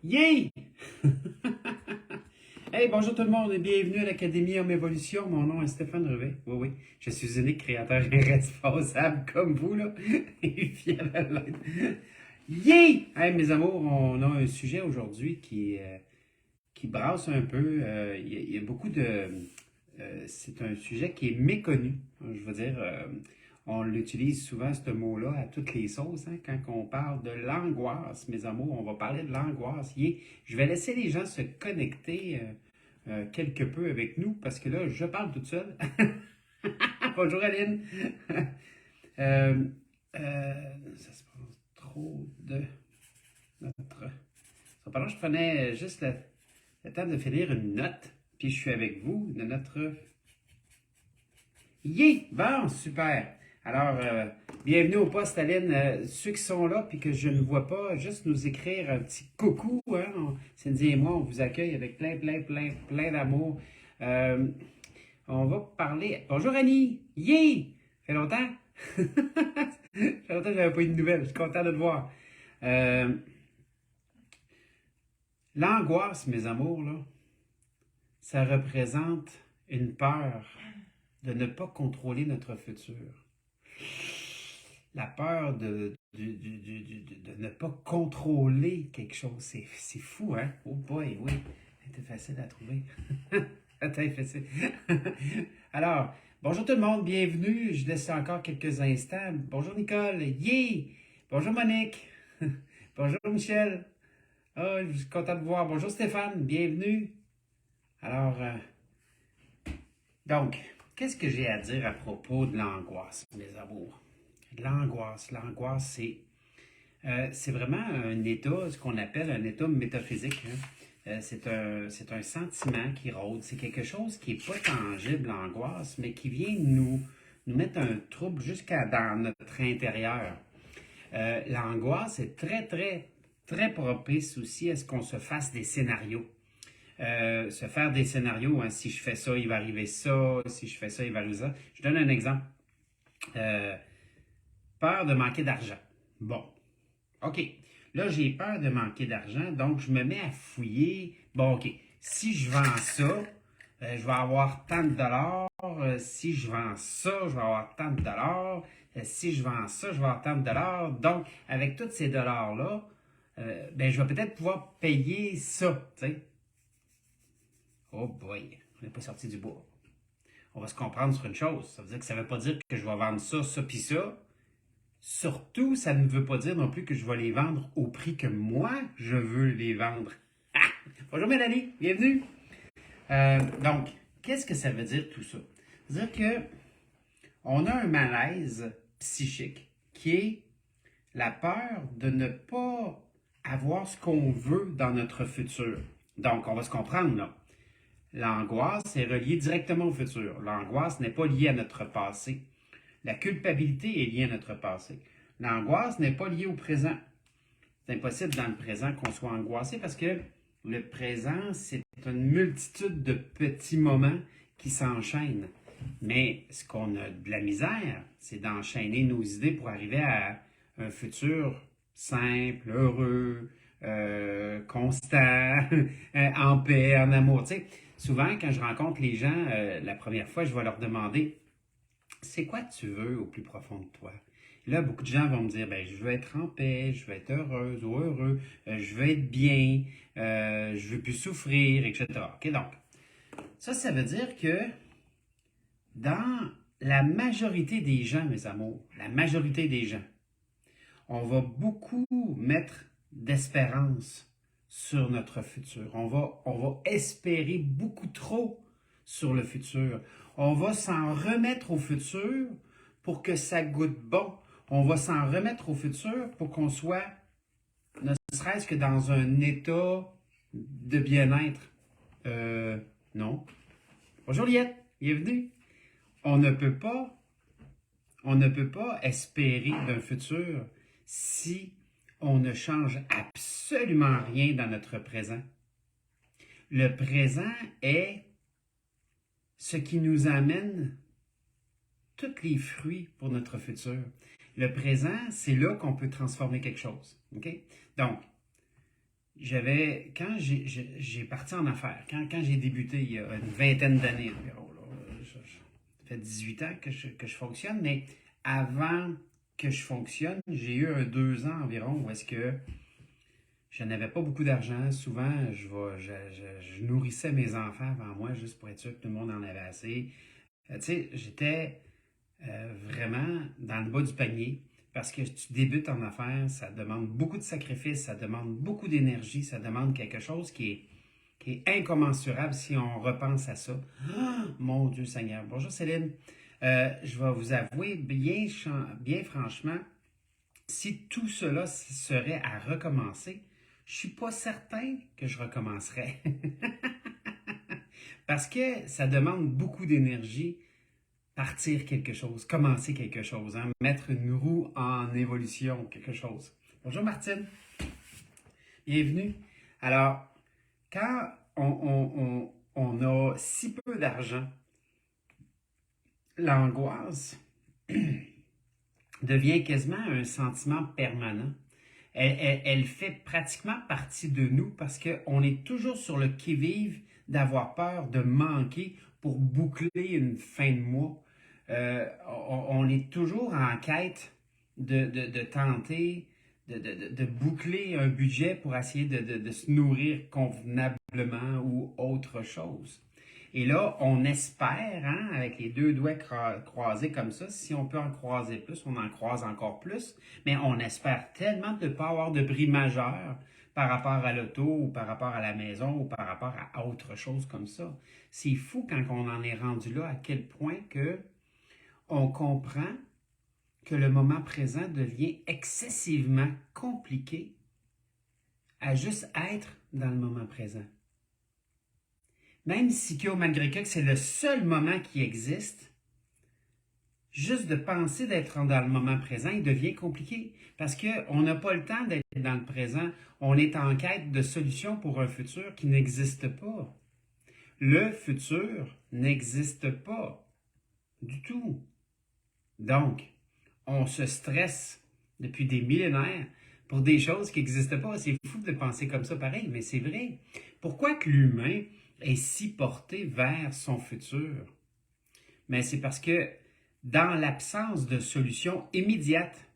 Yay! Hey, bonjour tout le monde et bienvenue à l'Académie Homme Évolution. Mon nom est Stéphane Revet. Oui, oui, je suis unique créateur et responsable comme vous, là. Et fier de l'être. Yay! Hey, mes amours, on a un sujet aujourd'hui qui brasse un peu. Il y a beaucoup de. C'est un sujet qui est méconnu. Je veux dire, on l'utilise souvent, ce mot-là, à toutes les sauces. Hein, quand on parle de l'angoisse, mes amours, on va parler de l'angoisse. Je vais laisser les gens se connecter quelque peu avec nous parce que là, je parle toute seule. Bonjour Aline. Euh, Ça se passe trop de notre. Pendant que je prenais juste le temps de finir une note, puis je suis avec vous de notre. Yeah! Bon, super! Alors, bienvenue au poste, Aline. Ceux qui sont là puis que je ne vois pas, juste nous écrire un petit coucou. Hein? Cindy et moi, on vous accueille avec plein d'amour. Euh, on va parler. Bonjour Annie! Yeah! Fait longtemps? Ça fait longtemps que je n'avais pas eu de nouvelles. Je suis content de te voir. Euh, L'angoisse, mes amours, là, ça représente une peur de ne pas contrôler notre futur. La peur de ne pas contrôler quelque chose, c'est fou, hein? Oh boy, oui, c'était facile à trouver. C'était facile. Alors, bonjour tout le monde, bienvenue. Je laisse encore quelques instants. Bonjour Nicole, yeah! Bonjour Monique. Bonjour Michel. Oh, je suis content de vous voir. Bonjour Stéphane, bienvenue. Alors, donc, qu'est-ce que j'ai à dire à propos de l'angoisse, mes amours? L'angoisse, c'est vraiment un état, ce qu'on appelle un état métaphysique. Hein. C'est un sentiment qui rôde. C'est quelque chose qui n'est pas tangible, l'angoisse, mais qui vient nous mettre un trouble jusqu'à dans notre intérieur. L'angoisse est très propice aussi à ce qu'on se fasse des scénarios. Se faire des scénarios, hein, si je fais ça, il va arriver ça, si je fais ça, il va arriver ça. Je donne un exemple. Euh, Peur de manquer d'argent. Bon, OK. Là, j'ai peur de manquer d'argent, donc je me mets à fouiller. Bon, OK. Si je vends ça, je vais avoir tant de dollars. Si je vends ça, je vais avoir tant de dollars. Si je vends ça, je vais avoir tant de dollars. Donc, avec tous ces dollars-là, ben, je vais peut-être pouvoir payer ça, tu sais. Oh boy, on n'est pas sorti du bois. On va se comprendre sur une chose. Ça veut dire que ça ne veut pas dire que je vais vendre ça, ça, puis ça. Surtout, ça ne veut pas dire non plus que je vais les vendre au prix que moi, je veux les vendre. Ah! Bonjour Mélanie, bienvenue. Donc, qu'est-ce que ça veut dire tout ça? Ça veut dire que on a un malaise psychique qui est la peur de ne pas avoir ce qu'on veut dans notre futur. Donc, on va se comprendre là. L'angoisse est reliée directement au futur. L'angoisse n'est pas liée à notre passé. La culpabilité est liée à notre passé. L'angoisse n'est pas liée au présent. C'est impossible dans le présent qu'on soit angoissé parce que le présent, c'est une multitude de petits moments qui s'enchaînent. Mais ce qu'on a de la misère, c'est d'enchaîner nos idées pour arriver à un futur simple, heureux, constant, en paix, en amour. Tu sais, souvent, quand je rencontre les gens, la première fois, je vais leur demander c'est quoi tu veux au plus profond de toi? Là, beaucoup de gens vont me dire, ben, je veux être en paix, je veux être heureuse ou heureux, je veux être bien, je veux plus souffrir, etc. OK, donc, ça veut dire que dans la majorité des gens, mes amours, la majorité des gens, on va beaucoup mettre d'espérance sur notre futur. On va espérer beaucoup trop sur le futur. On va s'en remettre au futur pour que ça goûte bon. On va s'en remettre au futur pour qu'on soit, ne serait-ce que dans un état de bien-être. Non. Bonjour Liette, bienvenue. On ne peut pas, on ne peut pas espérer d'un futur si on ne change absolument rien dans notre présent. Le présent est ce qui nous amène tous les fruits pour notre futur. Le présent, c'est là qu'on peut transformer quelque chose. OK? Donc, quand j'ai parti en affaires, quand j'ai débuté il y a une vingtaine d'années environ, là, ça fait 18 ans que je fonctionne, mais avant que je fonctionne, j'ai eu 2 ans environ où est-ce que je n'avais pas beaucoup d'argent. Souvent, je nourrissais mes enfants avant moi juste pour être sûr que tout le monde en avait assez. Tu sais, j'étais vraiment dans le bas du panier parce que tu débutes en affaires, ça demande beaucoup de sacrifices, ça demande beaucoup d'énergie, ça demande quelque chose qui est incommensurable si on repense à ça. Ah, mon Dieu Seigneur. Bonjour Céline. Je vais vous avouer bien franchement, si tout cela serait à recommencer, je suis pas certain que je recommencerais. Parce que ça demande beaucoup d'énergie, partir quelque chose, commencer quelque chose, hein, mettre une roue en évolution, quelque chose. Bonjour Martine, bienvenue. Alors, quand on a si peu d'argent, l'angoisse devient quasiment un sentiment permanent. Elle fait pratiquement partie de nous parce qu'on est toujours sur le qui-vive d'avoir peur de manquer pour boucler une fin de mois. On est toujours en quête de tenter de boucler un budget pour essayer de se nourrir convenablement ou autre chose. Et là, on espère, hein, avec les deux doigts croisés comme ça, si on peut en croiser plus, on en croise encore plus, mais on espère tellement de ne pas avoir de bris majeur par rapport à l'auto ou par rapport à la maison ou par rapport à autre chose comme ça. C'est fou quand on en est rendu là, à quel point que on comprend que le moment présent devient excessivement compliqué à juste être dans le moment présent. Même si malgré que c'est le seul moment qui existe, juste de penser d'être dans le moment présent, il devient compliqué parce qu'on n'a pas le temps d'être dans le présent. On est en quête de solutions pour un futur qui n'existe pas. Le futur n'existe pas du tout. Donc, on se stresse depuis des millénaires pour des choses qui n'existent pas. C'est fou de penser comme ça pareil, mais c'est vrai. Pourquoi que l'humain est si porté vers son futur? Mais c'est parce que dans l'absence de solution immédiate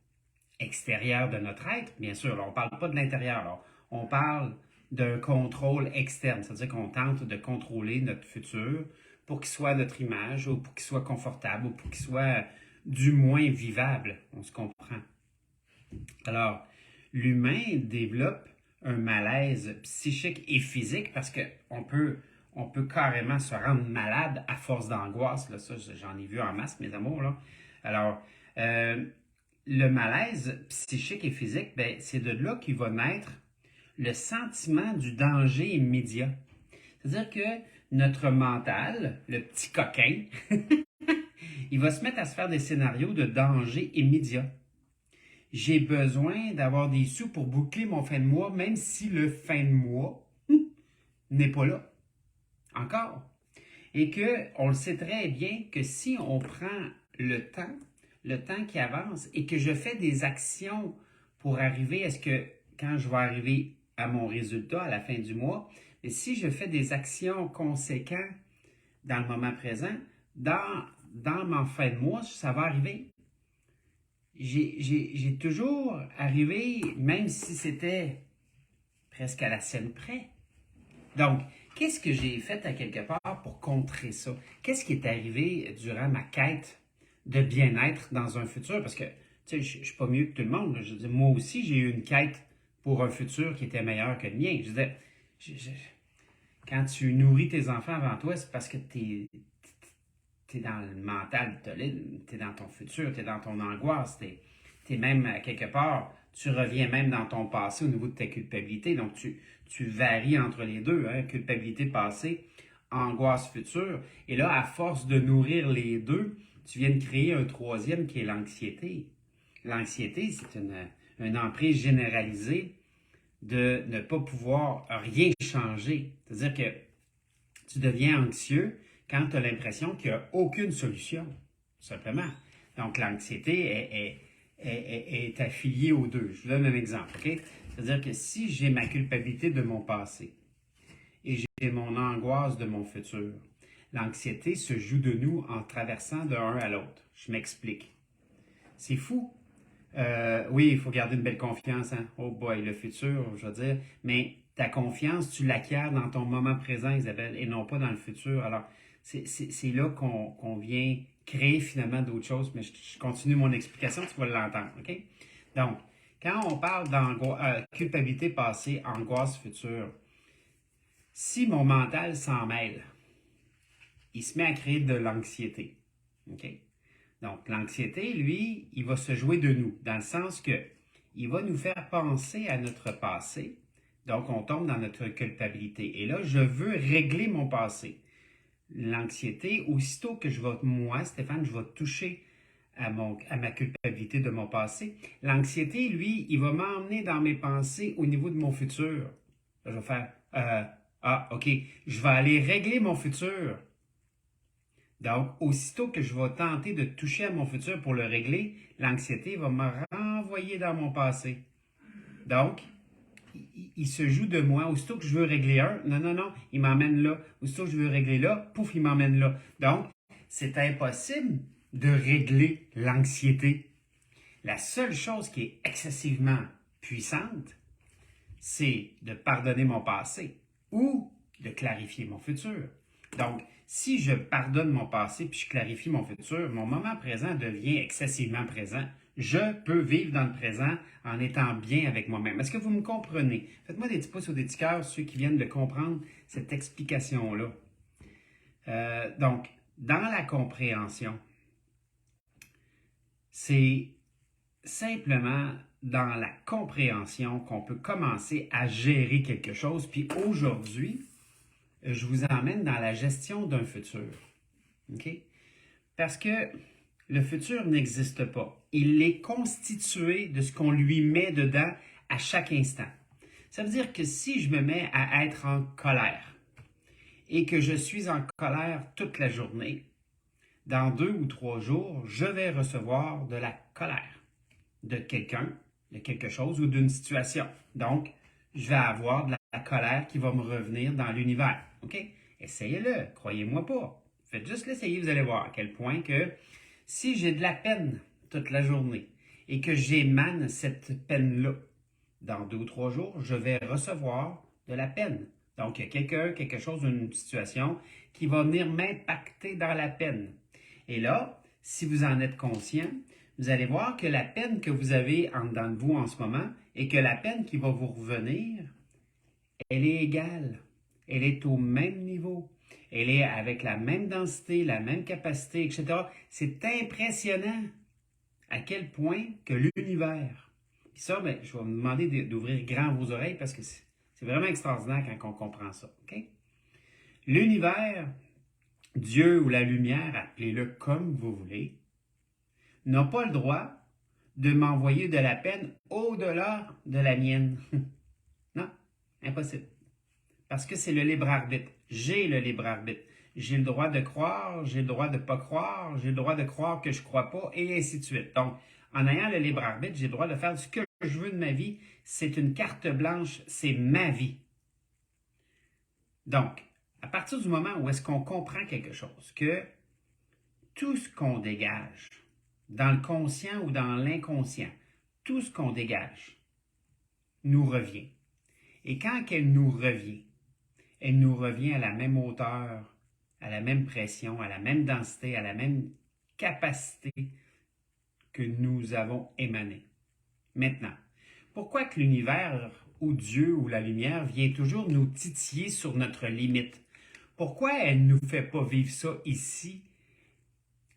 extérieure de notre être, bien sûr, là, on ne parle pas de l'intérieur, là, on parle d'un contrôle externe, c'est-à-dire qu'on tente de contrôler notre futur pour qu'il soit à notre image ou pour qu'il soit confortable ou pour qu'il soit du moins vivable, on se comprend. Alors, l'humain développe un malaise psychique et physique parce qu'on peut carrément se rendre malade à force d'angoisse. Là, ça, j'en ai vu en masse, mes amours. Là. Alors, le malaise psychique et physique, ben, c'est de là qu'il va naître le sentiment du danger immédiat. C'est-à-dire que notre mental, le petit coquin, il va se mettre à se faire des scénarios de danger immédiat. J'ai besoin d'avoir des sous pour boucler mon fin de mois, même si le fin de mois n'est pas là. Encore. Et qu'on le sait très bien que si on prend le temps qui avance, et que je fais des actions pour arriver à ce que, quand je vais arriver à mon résultat à la fin du mois, mais si je fais des actions conséquentes dans le moment présent, dans mon fin de mois, ça va arriver. J'ai toujours arrivé, même si c'était presque à la scène près. Donc, qu'est-ce que j'ai fait à quelque part pour contrer ça? Qu'est-ce qui est arrivé durant ma quête de bien-être dans un futur? Parce que, tu sais, je ne suis pas mieux que tout le monde. Je veux dire, moi aussi, j'ai eu une quête pour un futur qui était meilleur que le mien. Je veux dire, quand tu nourris tes enfants avant toi, c'est parce que tu es dans le mental, tu es dans ton futur, tu es dans ton angoisse, tu es même quelque part, tu reviens même dans ton passé au niveau de ta culpabilité. Donc, tu varies entre les deux, hein, culpabilité passée, angoisse future. Et là, à force de nourrir les deux, tu viens de créer un troisième qui est l'anxiété. L'anxiété, c'est une emprise généralisée de ne pas pouvoir rien changer. C'est-à-dire que tu deviens anxieux quand tu as l'impression qu'il n'y a aucune solution, tout simplement. Donc, l'anxiété est affiliée aux deux. Je vous donne un exemple, OK? C'est-à-dire que si j'ai ma culpabilité de mon passé et j'ai mon angoisse de mon futur, l'anxiété se joue de nous en traversant de un à l'autre. Je m'explique. C'est fou. Oui, il faut garder une belle confiance. Hein? Oh boy, le futur, je veux dire. Mais ta confiance, tu l'acquiers dans ton moment présent, Isabelle, et non pas dans le futur. Alors, c'est là qu'on vient créer finalement d'autres choses. Mais je continue mon explication, tu vas l'entendre. OK? Donc, quand on parle de culpabilité passée, angoisse future, si mon mental s'en mêle, il se met à créer de l'anxiété. OK? Donc, l'anxiété, lui, il va se jouer de nous, dans le sens que il va nous faire penser à notre passé. Donc, on tombe dans notre culpabilité. Et là, je veux régler mon passé. L'anxiété, aussitôt que moi, Stéphane, je vais toucher à ma culpabilité de mon passé, l'anxiété, lui, il va m'emmener dans mes pensées au niveau de mon futur. Je vais faire, OK, je vais aller régler mon futur. Donc, aussitôt que je vais tenter de toucher à mon futur pour le régler, l'anxiété va me renvoyer dans mon passé. Donc, il se joue de moi. Aussitôt que je veux régler un, non, il m'emmène là. Aussitôt que je veux régler là, pouf, il m'emmène là. Donc, c'est impossible de régler l'anxiété. La seule chose qui est excessivement puissante, c'est de pardonner mon passé ou de clarifier mon futur. Donc, si je pardonne mon passé puis je clarifie mon futur, mon moment présent devient excessivement présent. Je peux vivre dans le présent en étant bien avec moi-même. Est-ce que vous me comprenez? Faites-moi des petits pouces ou des petits cœurs, ceux qui viennent de comprendre cette explication-là. Donc, dans la compréhension, c'est simplement dans la compréhension qu'on peut commencer à gérer quelque chose. Puis aujourd'hui, je vous emmène dans la gestion d'un futur. OK? Parce que le futur n'existe pas. Il est constitué de ce qu'on lui met dedans à chaque instant. Ça veut dire que si je me mets à être en colère et que je suis en colère toute la journée, dans 2 ou 3 jours, je vais recevoir de la colère de quelqu'un, de quelque chose ou d'une situation. Donc, je vais avoir de la colère qui va me revenir dans l'univers. OK? Essayez-le, croyez-moi pas. Faites juste l'essayer, vous allez voir à quel point que si j'ai de la peine toute la journée et que j'émane cette peine-là, dans 2 ou 3 jours, je vais recevoir de la peine. Donc, il y a quelqu'un, quelque chose, une situation qui va venir m'impacter dans la peine. Et là, si vous en êtes conscient, vous allez voir que la peine que vous avez en dedans de vous en ce moment et que la peine qui va vous revenir, elle est égale. Elle est au même niveau. Elle est avec la même densité, la même capacité, etc. C'est impressionnant à quel point que l'univers. Puis ça, ben, je vais vous demander d'ouvrir grand vos oreilles parce que c'est vraiment extraordinaire quand on comprend ça. Okay? L'univers, Dieu ou la lumière, appelez-le comme vous voulez, n'a pas le droit de m'envoyer de la peine au-delà de la mienne. Non, impossible. Parce que c'est le libre arbitre. J'ai le libre arbitre. J'ai le droit de croire, j'ai le droit de ne pas croire, j'ai le droit de croire que je ne crois pas, et ainsi de suite. Donc, en ayant le libre arbitre, j'ai le droit de faire ce que je veux de ma vie. C'est une carte blanche, c'est ma vie. Donc, à partir du moment où est-ce qu'on comprend quelque chose, que tout ce qu'on dégage, dans le conscient ou dans l'inconscient, tout ce qu'on dégage nous revient. Et quand elle nous revient à la même hauteur, à la même pression, à la même densité, à la même capacité que nous avons émané. Maintenant, pourquoi que l'univers ou Dieu ou la lumière vient toujours nous titiller sur notre limite? Pourquoi elle ne nous fait pas vivre ça ici?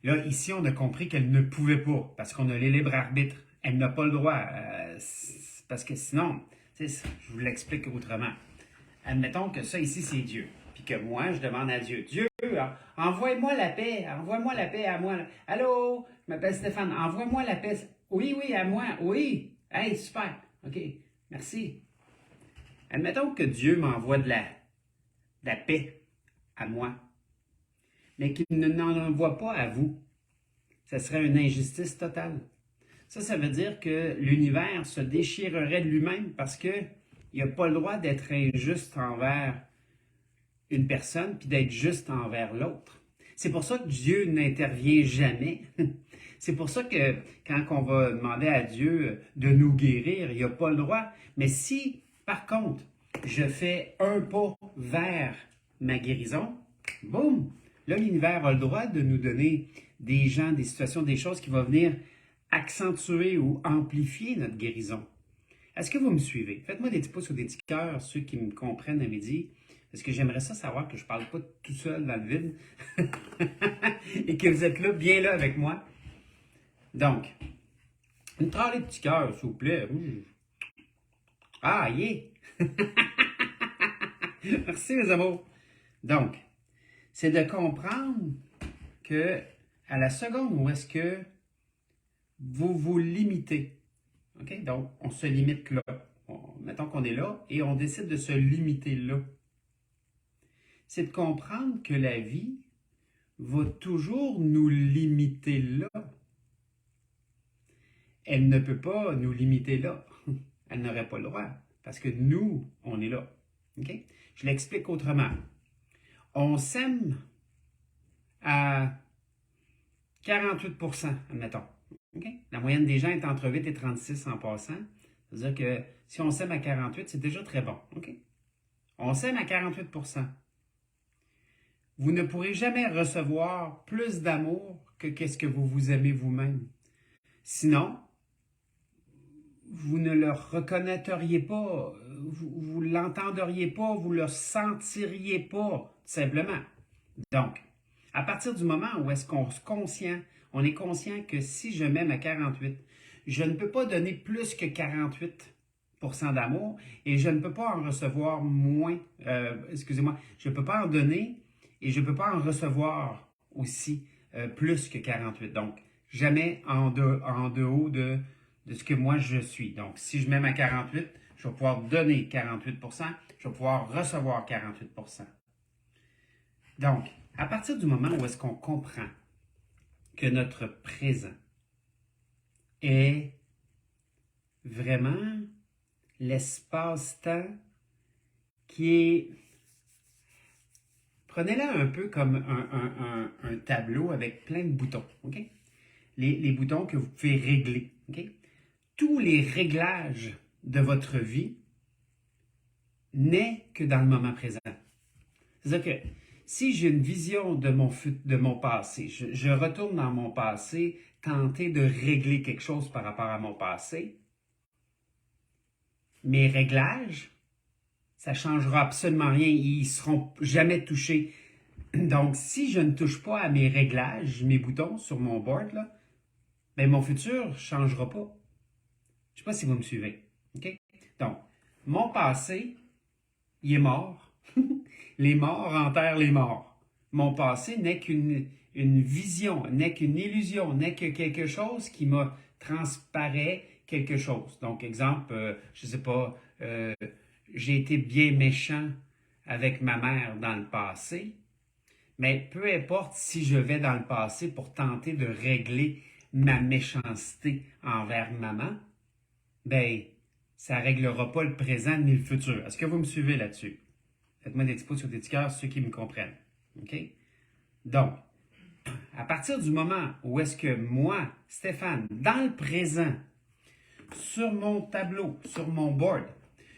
Là, ici, on a compris qu'elle ne pouvait pas, parce qu'on a le libre arbitre. Elle n'a pas le droit, parce que sinon, je vous l'explique autrement. Admettons que ça ici, c'est Dieu. Puis que moi, je demande à Dieu, Dieu, envoie-moi la paix à moi. Allô, je m'appelle Stéphane, envoie-moi la paix. Oui, à moi, oui. Hey, super. OK, merci. Admettons que Dieu m'envoie de la paix à moi, mais qu'il n'en envoie pas à vous. Ça serait une injustice totale. Ça veut dire que l'univers se déchirerait de lui-même parce qu'il n'a pas le droit d'être injuste envers une personne puis d'être juste envers l'autre. C'est pour ça que Dieu n'intervient jamais. C'est pour ça que quand on va demander à Dieu de nous guérir, il n'a pas le droit. Mais si, par contre, je fais un pas vers ma guérison, boum, là, l'univers a le droit de nous donner des gens, des situations, des choses qui vont venir accentuer ou amplifier notre guérison. Est-ce que vous me suivez? Faites-moi des petits pouces ou des petits cœurs, ceux qui me comprennent à midi, parce que j'aimerais ça savoir que je ne parle pas tout seul dans le vide et que vous êtes là, bien là avec moi. Donc, une tralée de petits cœurs, s'il vous plaît. Ah, yeah! Merci, mes amours. Donc, c'est de comprendre que à la seconde où est-ce que vous vous limitez, OK? Donc, on se limite là. Mettons qu'on est là et on décide de se limiter là. C'est de comprendre que la vie va toujours nous limiter là. Elle ne peut pas nous limiter là. Elle n'aurait pas le droit parce que nous, on est là. OK? Je l'explique autrement. On s'aime à 48%, admettons. Okay? La moyenne des gens est entre 8 et 36 en passant. C'est-à-dire que si on s'aime à 48, c'est déjà très bon. Okay? On s'aime à 48%. Vous ne pourrez jamais recevoir plus d'amour que qu'est-ce que vous vous aimez vous-même. Sinon, vous ne le reconnaîtriez pas, vous ne l'entendriez pas, vous ne le sentiriez pas, tout simplement. Donc, à partir du moment où est-ce qu'on on est conscient que si je m'aime à 48, je ne peux pas donner plus que 48% d'amour et je ne peux pas en recevoir moins, excusez-moi, je ne peux pas en donner et je ne peux pas en recevoir aussi plus que 48. Donc, jamais en dehors de ce que moi je suis. Donc, si je m'aime à 48, je vais pouvoir donner 48%, je vais pouvoir recevoir 48%. Donc, à partir du moment où est-ce qu'on comprend que notre présent est vraiment l'espace-temps qui est... Prenez-le un peu comme un tableau avec plein de boutons, OK? Les boutons que vous pouvez régler, OK? Tous les réglages de votre vie n'est que dans le moment présent. C'est-à-dire que si j'ai une vision de mon passé, je retourne dans mon passé, tenter de régler quelque chose par rapport à mon passé, mes réglages, ça ne changera absolument rien, ils ne seront jamais touchés. Donc, si je ne touche pas à mes réglages, mes boutons sur mon board, là, ben mon futur ne changera pas. Je ne sais pas si vous me suivez. Okay? Donc, mon passé, il est mort. Les morts enterrent les morts. Mon passé n'est qu'une vision, n'est qu'une illusion, n'est que quelque chose qui me transparaît quelque chose. Donc, exemple, je ne sais pas, j'ai été bien méchant avec ma mère dans le passé, mais peu importe si je vais dans le passé pour tenter de régler ma méchanceté envers maman, ben, ça ne réglera pas le présent ni le futur. Est-ce que vous me suivez là-dessus? Faites-moi des petits pouces sur des petits cœurs, ceux qui me comprennent. OK? Donc, à partir du moment où est-ce que moi, Stéphane, dans le présent, sur mon tableau, sur mon board,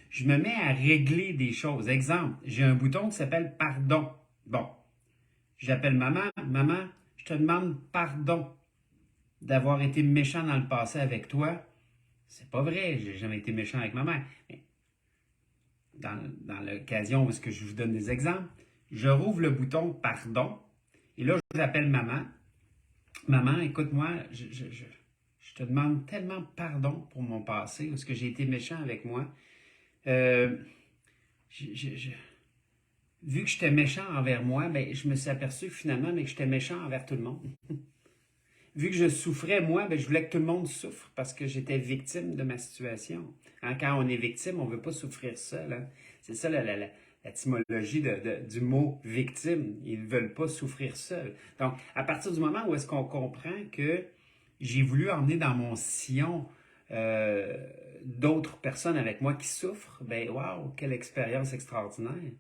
je me mets à régler des choses. Exemple, j'ai un bouton qui s'appelle pardon. Bon, j'appelle maman. Maman, je te demande pardon d'avoir été méchant dans le passé avec toi. C'est pas vrai, j'ai jamais été méchant avec ma mère. Mais dans l'occasion où est-ce que je vous donne des exemples, je rouvre le bouton pardon et là, j'appelle maman. Maman, écoute-moi, je te demande tellement pardon pour mon passé, parce que j'ai été méchant avec moi. Vu que j'étais méchant envers moi, ben, je me suis aperçu finalement que j'étais méchant envers tout le monde. Vu que je souffrais, moi, ben, je voulais que tout le monde souffre parce que j'étais victime de ma situation. Hein, quand on est victime, on ne veut pas souffrir seul. Hein. C'est ça l'étymologie du mot victime. Ils ne veulent pas souffrir seul. Donc, à partir du moment où est-ce qu'on comprend que j'ai voulu emmener dans mon sillon d'autres personnes avec moi qui souffrent, ben waouh, quelle expérience extraordinaire.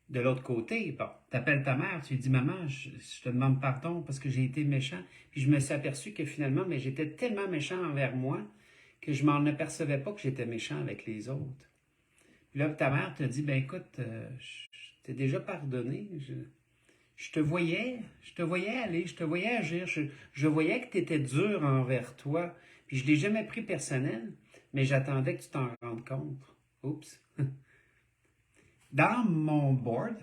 De l'autre côté, bon, t'appelles ta mère, tu lui dis, maman, je te demande pardon parce que j'ai été méchant. Puis je me suis aperçu que finalement, mais j'étais tellement méchant envers moi que je m'en apercevais pas que j'étais méchant avec les autres. Puis là, ta mère te dit, ben écoute, je t'ai déjà pardonné. Je te voyais aller, je te voyais agir, je voyais que tu étais dur envers toi. Puis je ne l'ai jamais pris personnel, mais j'attendais que tu t'en rendes compte. Oups. Dans mon board,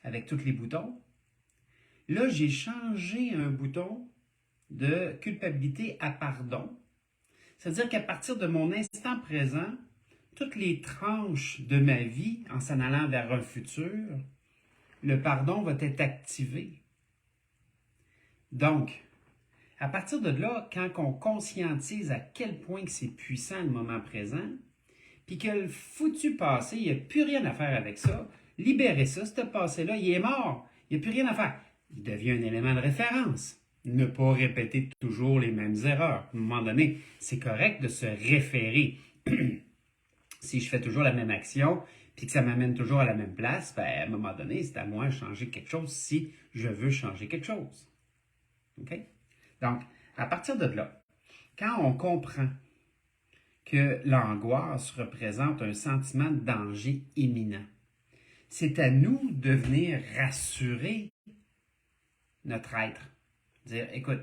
avec tous les boutons, là, j'ai changé un bouton de culpabilité à pardon. C'est-à-dire qu'à partir de mon instant présent, toutes les tranches de ma vie, en s'en allant vers un futur, le pardon va être activé. Donc, à partir de là, quand on conscientise à quel point que c'est puissant le moment présent, puis que le foutu passé, il n'y a plus rien à faire avec ça, libérez ça, ce passé-là, il est mort, il n'y a plus rien à faire. Il devient un élément de référence. Ne pas répéter toujours les mêmes erreurs. À un moment donné, c'est correct de se référer. Si je fais toujours la même action, puis que ça m'amène toujours à la même place, ben, à un moment donné, c'est à moi de changer quelque chose si je veux changer quelque chose. OK? Donc, à partir de là, quand on comprend que l'angoisse représente un sentiment de danger imminent, c'est à nous de venir rassurer notre être. Dire, écoute,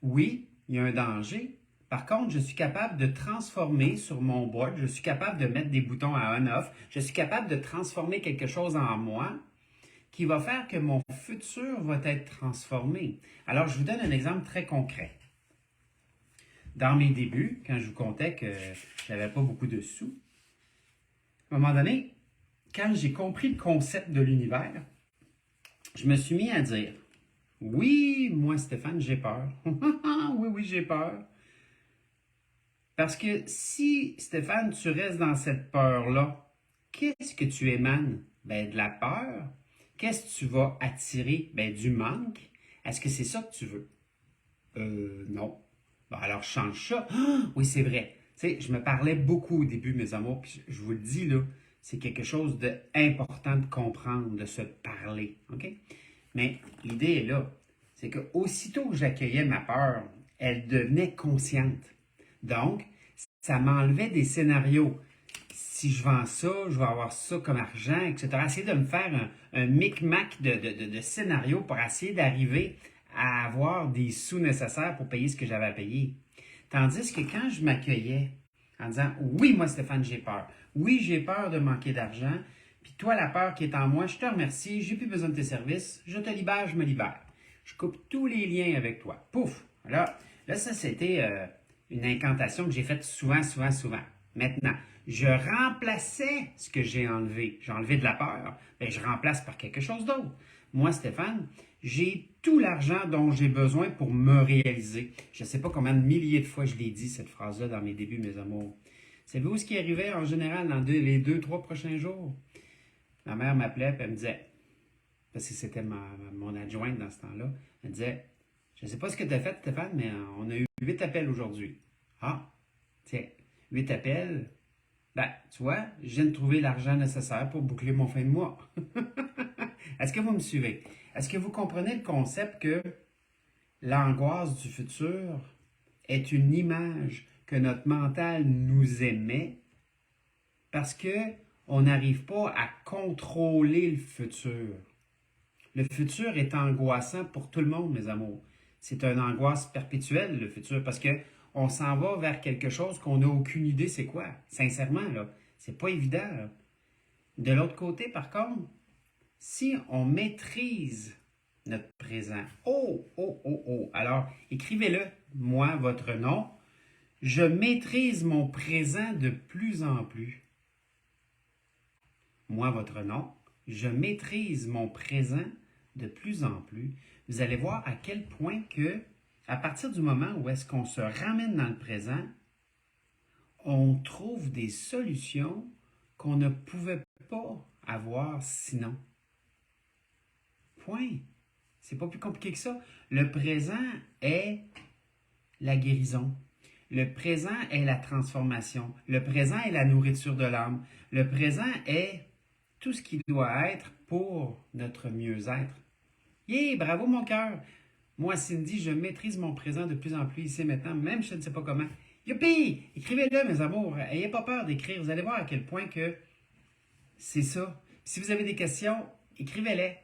oui, il y a un danger. Par contre, je suis capable de transformer sur mon board, je suis capable de mettre des boutons à on-off, je suis capable de transformer quelque chose en moi qui va faire que mon futur va être transformé. Alors, je vous donne un exemple très concret. Dans mes débuts, quand je vous contais que je n'avais pas beaucoup de sous, à un moment donné, quand j'ai compris le concept de l'univers, je me suis mis à dire, oui, moi Stéphane, j'ai peur. Oui, oui, j'ai peur. Parce que si, Stéphane, tu restes dans cette peur-là, qu'est-ce que tu émanes? Ben, de la peur. Qu'est-ce que tu vas attirer? Ben, du manque. Est-ce que c'est ça que tu veux? Non. Bon, alors change ça. Ah, oui, c'est vrai. Tu sais, je me parlais beaucoup au début, mes amours, puis je vous le dis, là, c'est quelque chose d'important de comprendre, de se parler. OK? Mais l'idée est là. C'est que aussitôt que j'accueillais ma peur, elle devenait consciente. Donc, ça m'enlevait des scénarios. Si je vends ça, je vais avoir ça comme argent, etc. Essayer de me faire un micmac de scénarios pour essayer d'arriver à avoir des sous nécessaires pour payer ce que j'avais à payer. Tandis que quand je m'accueillais en disant, oui, moi Stéphane, j'ai peur. Oui, j'ai peur de manquer d'argent. Puis toi, la peur qui est en moi, je te remercie, j'ai plus besoin de tes services, je te libère, je me libère. Je coupe tous les liens avec toi. Pouf! Là ça, c'était une incantation que j'ai faite souvent, souvent, souvent. Maintenant, je remplaçais ce que j'ai enlevé. J'ai enlevé de la peur, bien, je remplace par quelque chose d'autre. Moi, Stéphane, j'ai tout l'argent dont j'ai besoin pour me réaliser. Je ne sais pas combien de milliers de fois je l'ai dit, cette phrase-là, dans mes débuts, mes amours. Savez-vous ce qui arrivait en général dans les 2, 3 prochains jours? Ma mère m'appelait et elle me disait, parce que c'était mon adjointe dans ce temps-là, elle disait, je ne sais pas ce que tu as fait, Stéphane, mais on a eu 8 appels aujourd'hui. Ah, tiens, 8 appels. Ben, tu vois, je viens de trouver l'argent nécessaire pour boucler mon fin de mois. Est-ce que vous me suivez? Est-ce que vous comprenez le concept que l'angoisse du futur est une image que notre mental nous émet parce que on n'arrive pas à contrôler le futur. Le futur est angoissant pour tout le monde, mes amours. C'est une angoisse perpétuelle, le futur, parce que on s'en va vers quelque chose qu'on n'a aucune idée c'est quoi. Sincèrement, là, c'est pas évident, là. De l'autre côté, par contre, si on maîtrise notre présent, alors écrivez-le, moi, votre nom, je maîtrise mon présent de plus en plus. Moi, votre nom, je maîtrise mon présent de plus en plus. Vous allez voir à quel point que, à partir du moment où est-ce qu'on se ramène dans le présent, on trouve des solutions qu'on ne pouvait pas avoir sinon. Point. C'est pas plus compliqué que ça. Le présent est la guérison. Le présent est la transformation. Le présent est la nourriture de l'âme. Le présent est tout ce qui doit être pour notre mieux-être. Yeah, bravo mon cœur! Moi, Cindy, je maîtrise mon présent de plus en plus ici maintenant, même si je ne sais pas comment. Youpi! Écrivez-le, mes amours. Ayez pas peur d'écrire. Vous allez voir à quel point que c'est ça. Si vous avez des questions, écrivez-les.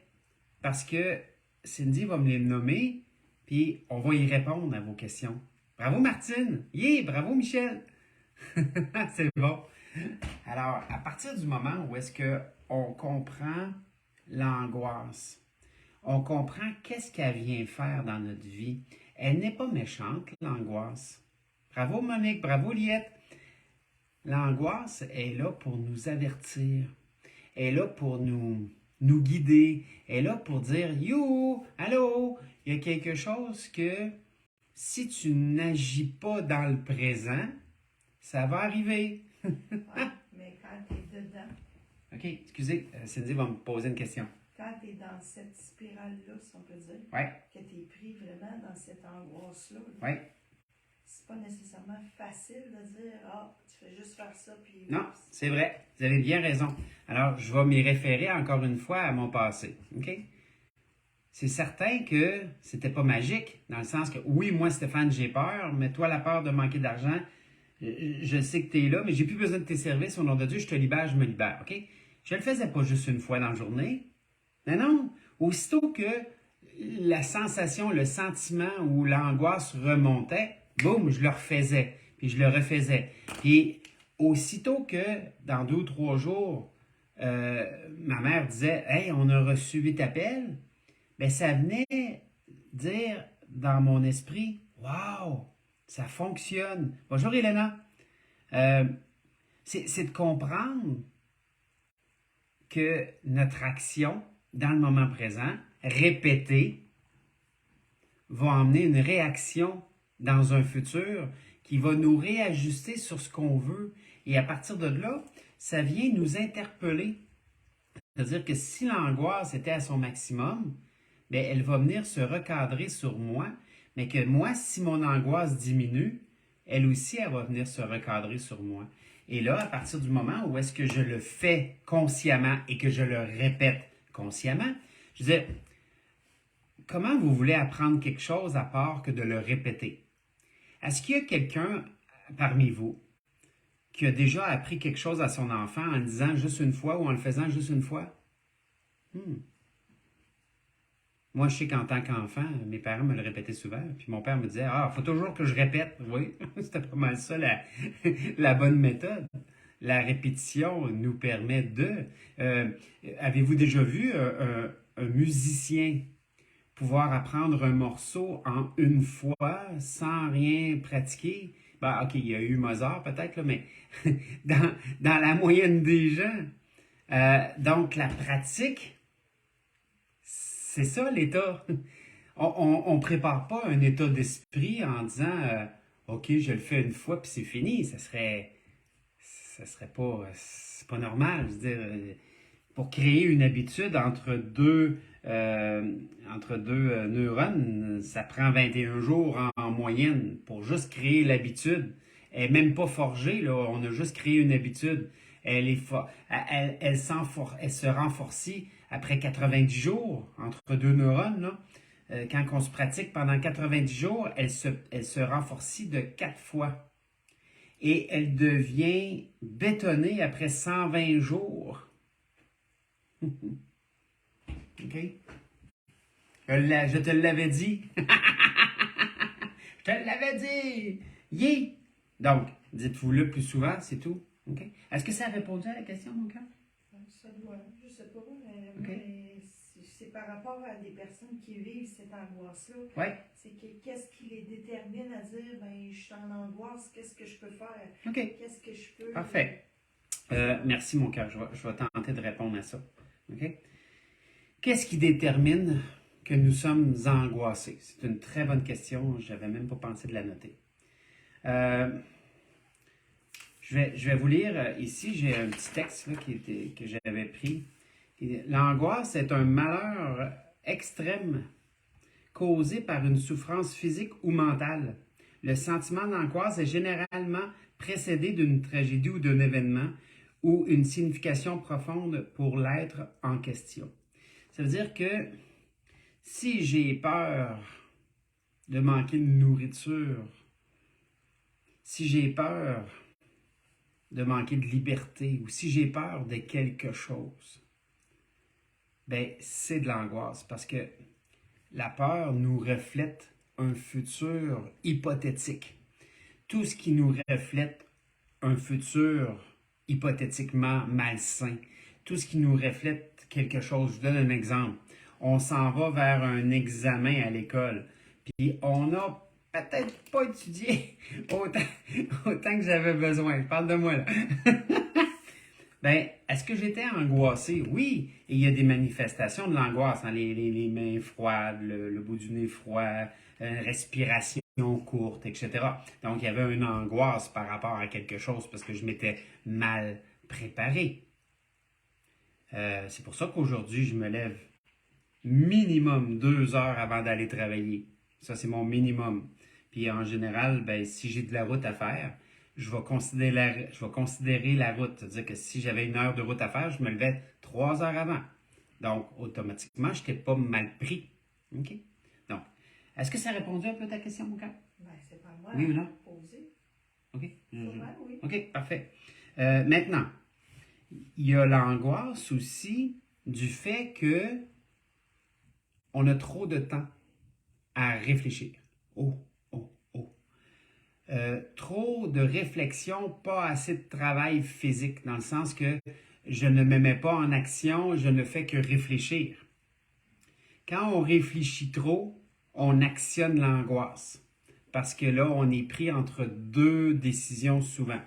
Parce que Cindy va me les nommer, puis on va y répondre à vos questions. Bravo Martine! Yeah! Bravo Michel! C'est bon. Alors, à partir du moment où est-ce qu'on comprend l'angoisse, on comprend qu'est-ce qu'elle vient faire dans notre vie. Elle n'est pas méchante, l'angoisse. Bravo Monique, bravo Liette. L'angoisse est là pour nous avertir. Elle est là pour nous guider. Elle est là pour dire, you, allô, il y a quelque chose que si tu n'agis pas dans le présent, ça va arriver. Ouais, mais quand tu es dedans, OK, excusez, Cindy va me poser une question. quand tu es dans cette spirale-là, si on peut dire, Ouais, que tu es pris vraiment dans cette angoisse-là, ouais. c'est pas nécessairement facile de dire ah, tu fais juste faire ça, puis. Non, c'est vrai. Vous avez bien raison. Alors, je vais m'y référer encore une fois à mon passé. OK? C'est certain que c'était pas magique, dans le sens que, oui, moi, Stéphane, j'ai peur, mais toi, la peur de manquer d'argent, je sais que tu es là, mais j'ai plus besoin de tes services. Au nom de Dieu, je te libère, je me libère. OK? Je le faisais pas juste une fois dans la journée. Non, non. Aussitôt que la sensation, le sentiment ou l'angoisse remontait, boum, je le refaisais. Puis je le refaisais. Puis aussitôt que dans 2 ou 3 jours, ma mère disait, hey, on a reçu 8 appels, bien, ça venait dire dans mon esprit, waouh, ça fonctionne. Bonjour, Elena. C'est de comprendre que notre action dans le moment présent, répétée, va emmener une réaction dans un futur qui va nous réajuster sur ce qu'on veut. Et à partir de là, ça vient nous interpeller. C'est-à-dire que si l'angoisse était à son maximum, bien, elle va venir se recadrer sur moi, mais que moi, si mon angoisse diminue, elle aussi, elle va venir se recadrer sur moi. Et là, à partir du moment où est-ce que je le fais consciemment et que je le répète consciemment, je disais, comment vous voulez apprendre quelque chose à part que de le répéter? Est-ce qu'il y a quelqu'un parmi vous qui a déjà appris quelque chose à son enfant en le disant juste une fois ou en le faisant juste une fois? Moi, je sais qu'en tant qu'enfant, mes parents me le répétaient souvent. Puis mon père me disait, ah, il faut toujours que je répète. Oui, c'était pas mal ça la bonne méthode. La répétition nous permet de... avez-vous déjà vu un musicien pouvoir apprendre un morceau en une fois sans rien pratiquer? Ben, OK, il y a eu Mozart peut-être, là, mais dans la moyenne des gens. Donc, la pratique, c'est ça l'état. On ne prépare pas un état d'esprit en disant OK, je le fais une fois puis c'est fini. Ça serait pas, c'est pas normal. Je veux dire, pour créer une habitude entre deux neurones, ça prend 21 jours en moyenne pour juste créer l'habitude. Elle n'est même pas forgée, là. On a juste créé une habitude. Elle se renforcit après 90 jours entre 2 neurones, là. Quand on se pratique pendant 90 jours, elle se renforcit de 4 fois. Et elle devient bétonnée après 120 jours. OK? Je te l'avais dit. Je te l'avais dit. Yeah! Donc, dites-vous-le plus souvent, c'est tout. OK? Est-ce que ça a répondu à la question, mon cœur? Ça doit, je sais pas, mais, OK. mais c'est par rapport à des personnes qui vivent cette angoisse-là. Ouais. C'est que qu'est-ce qui les détermine à dire, ben, je suis en angoisse, qu'est-ce que je peux faire? OK. Qu'est-ce que je peux... Parfait. Merci, mon cœur. Je vais tenter de répondre à ça. OK? Qu'est-ce qui détermine que nous sommes angoissés? C'est une très bonne question. Je n'avais même pas pensé de la noter. Je vais vous lire ici. J'ai un petit texte là, que j'avais pris. L'angoisse est un malheur extrême causée par une souffrance physique ou mentale. Le sentiment d'angoisse est généralement précédé d'une tragédie ou d'un événement ou une signification profonde pour l'être en question. Ça veut dire que si j'ai peur de manquer de nourriture, si j'ai peur de manquer de liberté ou si j'ai peur de quelque chose, ben c'est de l'angoisse parce que la peur nous reflète un futur hypothétique. Tout ce qui nous reflète un futur hypothétiquement malsain, tout ce qui nous reflète quelque chose. Je vous donne un exemple. On s'en va vers un examen à l'école, puis on n'a peut-être pas étudié autant que j'avais besoin. Je parle de moi là. Ben, est-ce que j'étais angoissé? Oui, et il y a des manifestations de l'angoisse, hein, les mains froides, le bout du nez froid, respiration courte, etc. Donc, il y avait une angoisse par rapport à quelque chose parce que je m'étais mal préparé. C'est pour ça qu'aujourd'hui, je me lève minimum 2 heures avant d'aller travailler. Ça, c'est mon minimum. Puis en général, ben, si j'ai de la route à faire, je vais considérer la route. C'est-à-dire que si j'avais 1 heure de route à faire, je me levais 3 heures avant. Donc, automatiquement, je n'étais pas mal pris. OK? Donc, est-ce que ça a répondu un peu à ta question, mon gars? Ben, c'est pas moi Oui ou non? poser. OK? Oui. OK, parfait. Maintenant, il y a l'angoisse aussi du fait que on a trop de temps à réfléchir. Oh. Trop de réflexion, pas assez de travail physique, dans le sens que je ne me mets pas en action, je ne fais que réfléchir. Quand on réfléchit trop, on actionne l'angoisse. Parce que là, on est pris entre deux décisions souvent.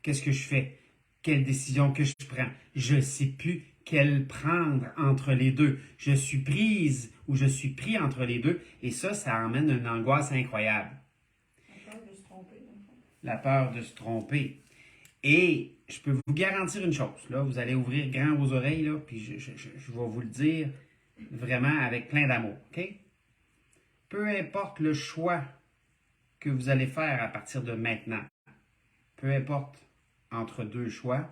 Qu'est-ce que je fais? Quelle décision que je prends? Je ne sais plus quelle prendre entre les deux. Je suis prise ou je suis pris entre les deux et ça emmène une angoisse incroyable. La peur de se tromper, dans le fond. La peur de se tromper. Et je peux vous garantir une chose. Là, vous allez ouvrir grand vos oreilles, là, puis je vais vous le dire vraiment avec plein d'amour. OK? Peu importe le choix que vous allez faire à partir de maintenant, peu importe entre deux choix,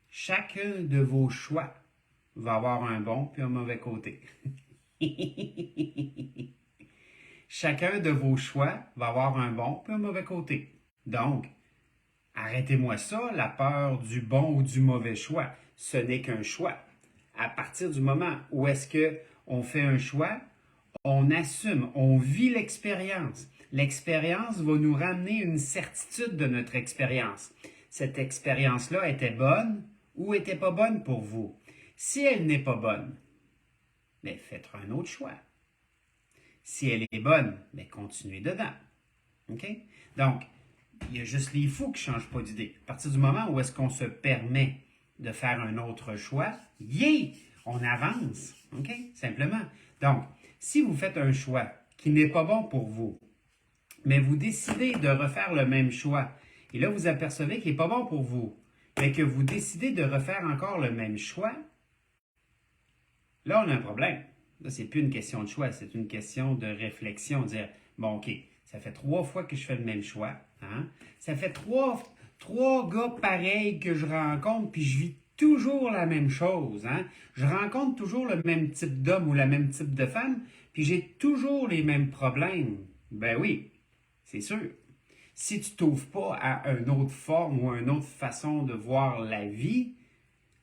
chacun de vos choix va avoir un bon puis un mauvais côté. Chacun de vos choix va avoir un bon puis un mauvais côté. Donc, arrêtez-moi ça, la peur du bon ou du mauvais choix. Ce n'est qu'un choix. À partir du moment où est-ce qu'on fait un choix, on assume, on vit l'expérience. L'expérience va nous ramener une certitude de notre expérience. Cette expérience-là était bonne ou était pas bonne pour vous. Si elle n'est pas bonne, mais faites un autre choix. Si elle est bonne, mais continuez dedans. OK? Donc, il y a juste les fous qui ne changent pas d'idée. À partir du moment où est-ce qu'on se permet de faire un autre choix, on avance. OK? Simplement. Donc, si vous faites un choix qui n'est pas bon pour vous, mais vous décidez de refaire le même choix, et là, vous apercevez qu'il n'est pas bon pour vous, mais que vous décidez de refaire encore le même choix, là, on a un problème. Là, ce n'est plus une question de choix, c'est une question de réflexion. Dire, bon, OK, ça fait 3 fois que je fais le même choix. Hein? Ça fait trois gars pareils que je rencontre, puis je vis toujours la même chose. Hein? Je rencontre toujours le même type d'homme ou le même type de femme, puis j'ai toujours les mêmes problèmes. Ben oui, c'est sûr. Si tu ne t'ouvres pas à une autre forme ou à une autre façon de voir la vie,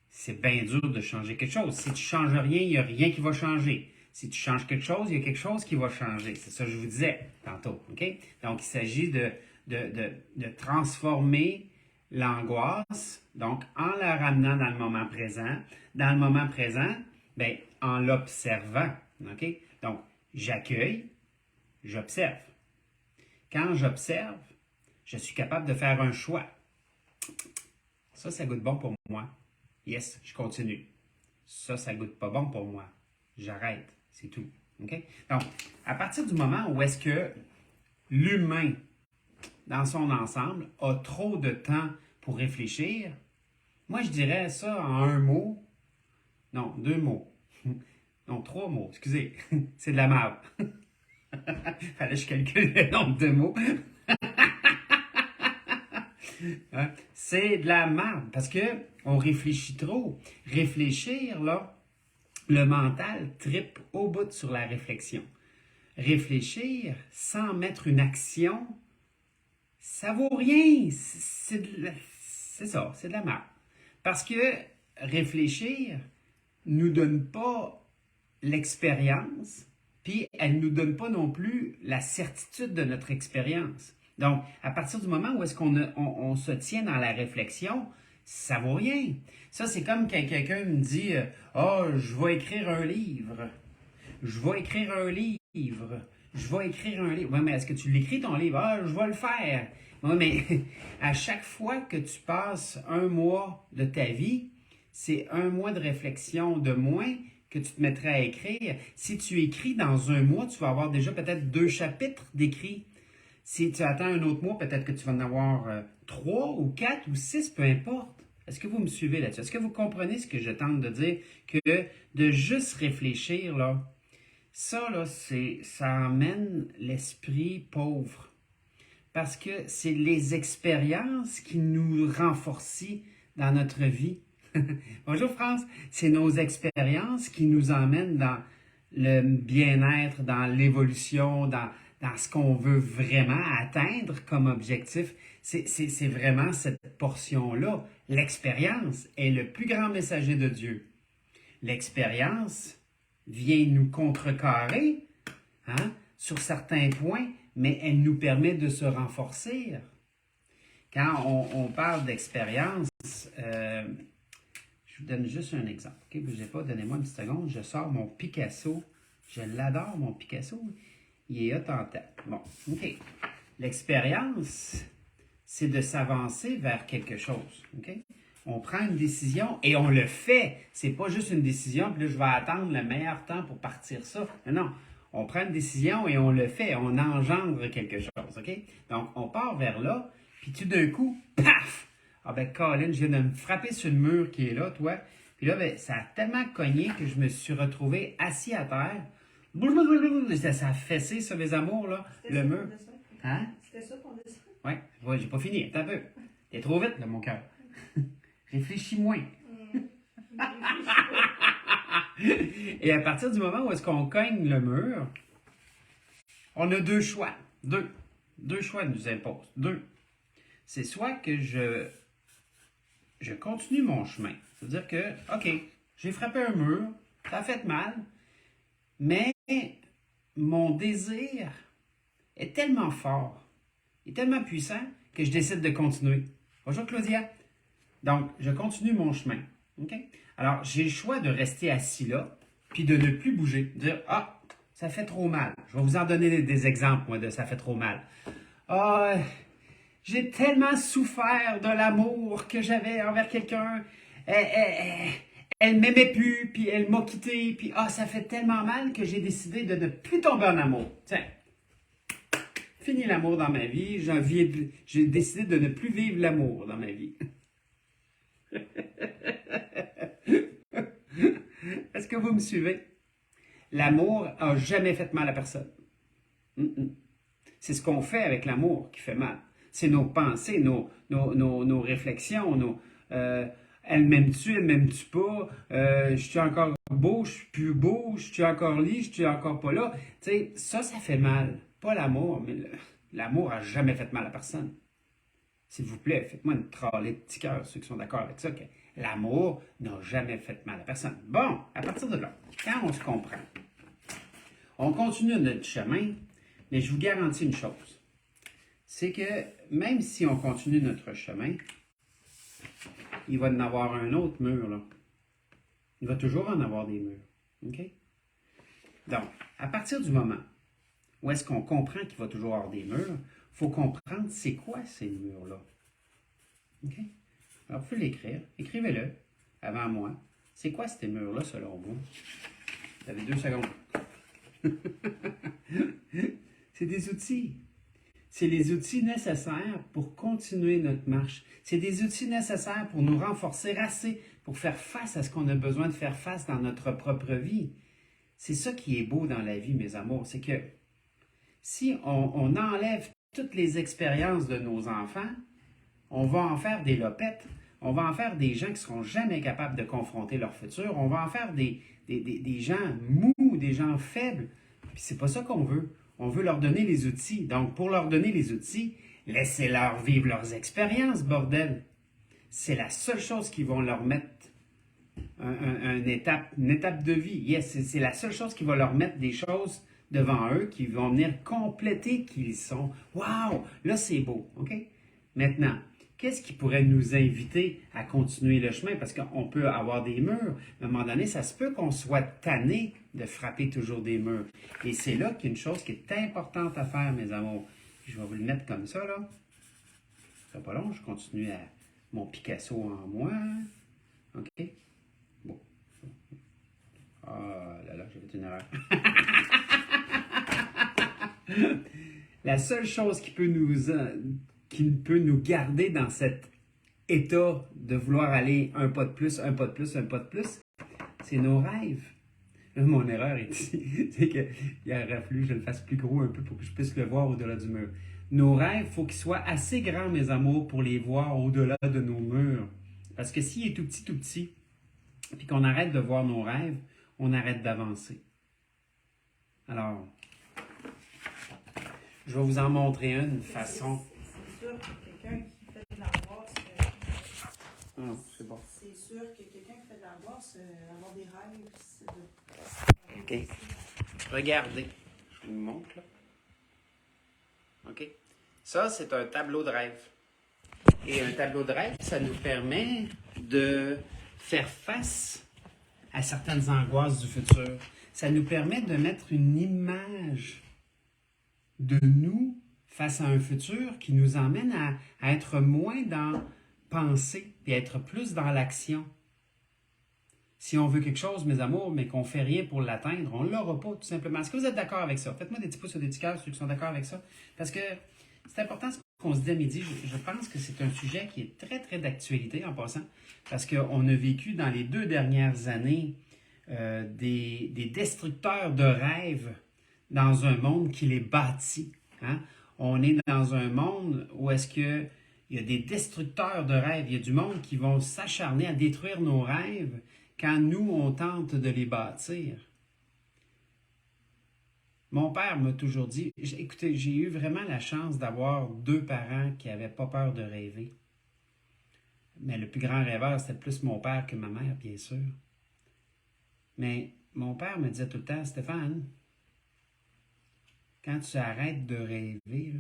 c'est bien dur de changer quelque chose. Si tu ne changes rien, il n'y a rien qui va changer. Si tu changes quelque chose, il y a quelque chose qui va changer. C'est ça que je vous disais tantôt. Okay? Donc, il s'agit de transformer l'angoisse, donc en la ramenant dans le moment présent. Dans le moment présent, ben, en l'observant. Okay? Donc, j'accueille, j'observe. Quand j'observe, je suis capable de faire un choix. Ça goûte bon pour moi. Yes, je continue. Ça goûte pas bon pour moi. J'arrête. C'est tout. Okay? Donc, à partir du moment où est-ce que l'humain, dans son ensemble, a trop de temps pour réfléchir, moi, je dirais ça en un mot. Non, 2 mots. Non, 3 mots, excusez. C'est de la merde. Fallait que je calcule le nombre de mots. Hein? C'est de la merde parce que on réfléchit trop. Réfléchir, là, le mental tripe au bout sur la réflexion. Réfléchir sans mettre une action, ça vaut rien. C'est ça, c'est de la merde. Parce que réfléchir nous donne pas l'expérience, puis elle nous donne pas non plus la certitude de notre expérience. Donc, à partir du moment où est-ce on se tient dans la réflexion, ça vaut rien. Ça, c'est comme quand quelqu'un me dit oh, je vais écrire un livre. Je vais écrire un livre. Je vais écrire un livre. Oui, mais est-ce que tu l'écris ton livre? Ah, je vais le faire. Oui, mais à chaque fois que tu passes un mois de ta vie, c'est un mois de réflexion de moins que tu te mettrais à écrire. Si tu écris dans un mois, tu vas avoir déjà peut-être 2 chapitres d'écrits. Si tu attends un autre mois, peut-être que tu vas en avoir 3 ou 4 ou 6, peu importe. Est-ce que vous me suivez là-dessus? Est-ce que vous comprenez ce que je tente de dire? Que de juste réfléchir, là, ça, là, ça emmène l'esprit pauvre. Parce que c'est les expériences qui nous renforcent dans notre vie. Bonjour France, c'est nos expériences qui nous emmènent dans le bien-être, dans l'évolution, dans ce qu'on veut vraiment atteindre comme objectif. C'est vraiment cette portion-là. L'expérience est le plus grand messager de Dieu. L'expérience vient nous contrecarrer sur certains points, mais elle nous permet de se renforcer. Quand on parle d'expérience, je vous donne juste un exemple. Okay? Bougez pas, donnez-moi une petite seconde. Je sors mon Picasso. Je l'adore, mon Picasso. Il est hot en tête. Bon, OK. L'expérience, c'est de s'avancer vers quelque chose. OK? On prend une décision et on le fait. C'est pas juste une décision, puis là, je vais attendre le meilleur temps pour partir ça. Non. On prend une décision et on le fait. On engendre quelque chose. OK? Donc, on part vers là, puis tout d'un coup, paf! Ah ben, Colin, je viens de me frapper sur le mur qui est là, toi. Puis là, ben, ça a tellement cogné que je me suis retrouvé assis à terre. Ça a fessé sur les amours, là, le mur. Hein? C'était ça ton dessin? Oui, ouais, j'ai pas fini. Attends un peu. T'es trop vite, là, mon cœur. Réfléchis moins. Et à partir du moment où est-ce qu'on cogne le mur, on a 2 choix. Deux choix nous imposent. 2. C'est soit que je continue mon chemin. C'est-à-dire que, OK, j'ai frappé un mur, ça a fait mal, mais mon désir est tellement fort, est tellement puissant que je décide de continuer. Bonjour Claudia. Donc, je continue mon chemin. OK? Alors, j'ai le choix de rester assis là, puis de ne plus bouger. De dire, ah, ça fait trop mal. Je vais vous en donner des exemples, moi, de ça fait trop mal. Ah, j'ai tellement souffert de l'amour que j'avais envers quelqu'un. Elle m'aimait plus, puis elle m'a quitté, puis ça fait tellement mal que j'ai décidé de ne plus tomber en amour. Tiens, fini l'amour dans ma vie, j'ai décidé de ne plus vivre l'amour dans ma vie. Est-ce que vous me suivez? L'amour n'a jamais fait mal à personne. C'est ce qu'on fait avec l'amour qui fait mal. C'est nos pensées, nos réflexions, elle m'aime-tu, elle m'aime-tu pas, je suis encore beau, je suis plus beau, je suis encore là, je suis encore pas là. Tu sais, ça fait mal. Pas l'amour, mais l'amour n'a jamais fait mal à personne. S'il vous plaît, faites-moi une tralée de petit cœur, ceux qui sont d'accord avec ça, que l'amour n'a jamais fait mal à personne. Bon, à partir de là, quand on se comprend, on continue notre chemin, mais je vous garantis une chose, c'est que même si on continue notre chemin, il va y en avoir un autre mur, là. Il va toujours en avoir des murs. OK? Donc, à partir du moment où est-ce qu'on comprend qu'il va toujours avoir des murs, il faut comprendre c'est quoi ces murs-là. OK? Alors, vous pouvez l'écrire. Écrivez-le avant moi. C'est quoi ces murs-là, selon vous? Vous avez 2 secondes. C'est des outils. C'est les outils nécessaires pour continuer notre marche. C'est des outils nécessaires pour nous renforcer assez, pour faire face à ce qu'on a besoin de faire face dans notre propre vie. C'est ça qui est beau dans la vie, mes amours, c'est que si on enlève toutes les expériences de nos enfants, on va en faire des lopettes, on va en faire des gens qui ne seront jamais capables de confronter leur futur, on va en faire des gens mous, des gens faibles. Puis c'est pas ça qu'on veut. On veut leur donner les outils. Donc, pour leur donner les outils, laissez-leur vivre leurs expériences, bordel. C'est la seule chose qui vont leur mettre une étape de vie. Yes, c'est la seule chose qui va leur mettre des choses devant eux qui vont venir compléter qui ils sont. Wow! Là, c'est beau. OK? Maintenant, qu'est-ce qui pourrait nous inviter à continuer le chemin? Parce qu'on peut avoir des murs. À un moment donné, ça se peut qu'on soit tanné de frapper toujours des murs. Et c'est là qu'il y a une chose qui est importante à faire, mes amours. Je vais vous le mettre comme ça, là. Ça sera pas long, je continue à mon Picasso en moi. OK? Bon. Ah là là, j'ai fait une erreur. La seule chose qui peut nous garder dans cet état de vouloir aller un pas de plus, un pas de plus, un pas de plus, c'est nos rêves. Là, mon erreur est ici, c'est qu'il aurait fallu que je le fasse plus gros un peu pour que je puisse le voir au-delà du mur. Nos rêves, il faut qu'ils soient assez grands, mes amours, pour les voir au-delà de nos murs. Parce que s'il est tout petit, puis qu'on arrête de voir nos rêves, on arrête d'avancer. Alors, je vais vous en montrer une façon. C'est sûr que quelqu'un qui fait de l'angoisse. C'est bon. C'est sûr que quelqu'un qui fait de l'angoisse, avoir des rêves, c'est de. OK. Regardez. Je vous le montre, là. OK. Ça, c'est un tableau de rêve. Et un tableau de rêve, ça nous permet de faire face à certaines angoisses du futur. Ça nous permet de mettre une image de nous face à un futur qui nous emmène à être moins dans penser et être plus dans l'action. Si on veut quelque chose, mes amours, mais qu'on ne fait rien pour l'atteindre, on ne l'aura pas, tout simplement. Est-ce que vous êtes d'accord avec ça? Faites-moi des petits pouces ou des petits cœurs, ceux qui sont d'accord avec ça. Parce que c'est important ce qu'on se dit à midi. Je pense que c'est un sujet qui est très, très d'actualité en passant. Parce qu'on a vécu dans les 2 dernières années des destructeurs de rêves dans un monde qui les bâtit. Hein? On est dans un monde où est-ce que il y a des destructeurs de rêves. Il y a du monde qui vont s'acharner à détruire nos rêves quand nous, on tente de les bâtir. Mon père m'a toujours dit, écoutez, j'ai eu vraiment la chance d'avoir 2 parents qui n'avaient pas peur de rêver. Mais le plus grand rêveur, c'était plus mon père que ma mère, bien sûr. Mais mon père me disait tout le temps, Stéphane, quand tu arrêtes de rêver, là,